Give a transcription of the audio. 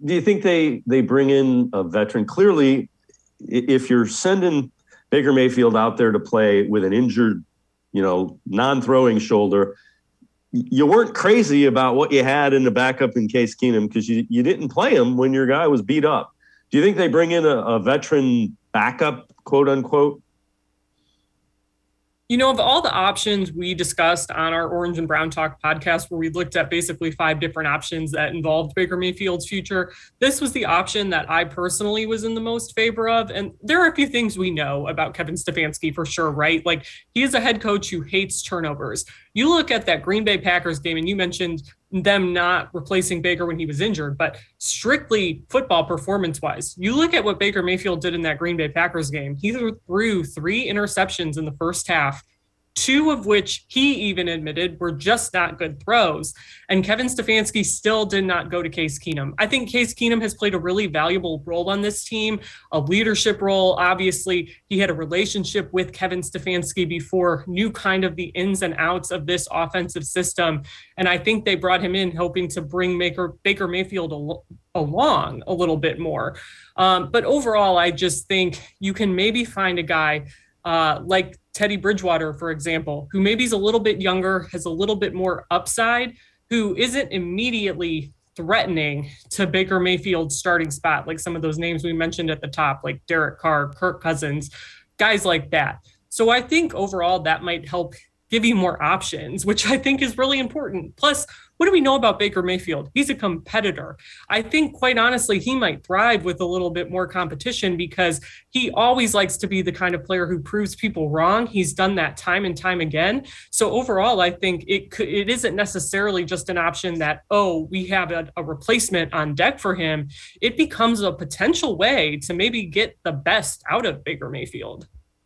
do you think they bring in a veteran? Clearly, if you're sending Baker Mayfield out there to play with an injured, non-throwing shoulder, you weren't crazy about what you had in the backup in Case Keenum because you didn't play him when your guy was beat up. Do you think they bring in a veteran backup, quote unquote? Of all the options we discussed on our Orange and Brown Talk podcast, where we looked at basically 5 different options that involved Baker Mayfield's future, this was the option that I personally was in the most favor of. And there are a few things we know about Kevin Stefanski for sure, right? Like, he is a head coach who hates turnovers. You look at that Green Bay Packers game, and you mentioned them not replacing Baker when he was injured, but strictly football performance-wise, you look at what Baker Mayfield did in that Green Bay Packers game. He threw 3 interceptions in the first half, 2 of which he even admitted were just not good throws. And Kevin Stefanski still did not go to Case Keenum. I think Case Keenum has played a really valuable role on this team, a leadership role. Obviously, he had a relationship with Kevin Stefanski before, knew kind of the ins and outs of this offensive system. And I think they brought him in hoping to bring Baker Mayfield along a little bit more. But overall, I just think you can maybe find a guy like Teddy Bridgewater, for example, who maybe is a little bit younger, has a little bit more upside, who isn't immediately threatening to Baker Mayfield's starting spot, like some of those names we mentioned at the top, like Derek Carr, Kirk Cousins, guys like that. So I think overall that might help give you more options, which I think is really important. Plus, what do we know about Baker Mayfield? He's a competitor. I think, quite honestly, he might thrive with a little bit more competition because he always likes to be the kind of player who proves people wrong. He's done that time and time again. So overall, I think it isn't necessarily just an option that, we have a replacement on deck for him. It becomes a potential way to maybe get the best out of Baker Mayfield.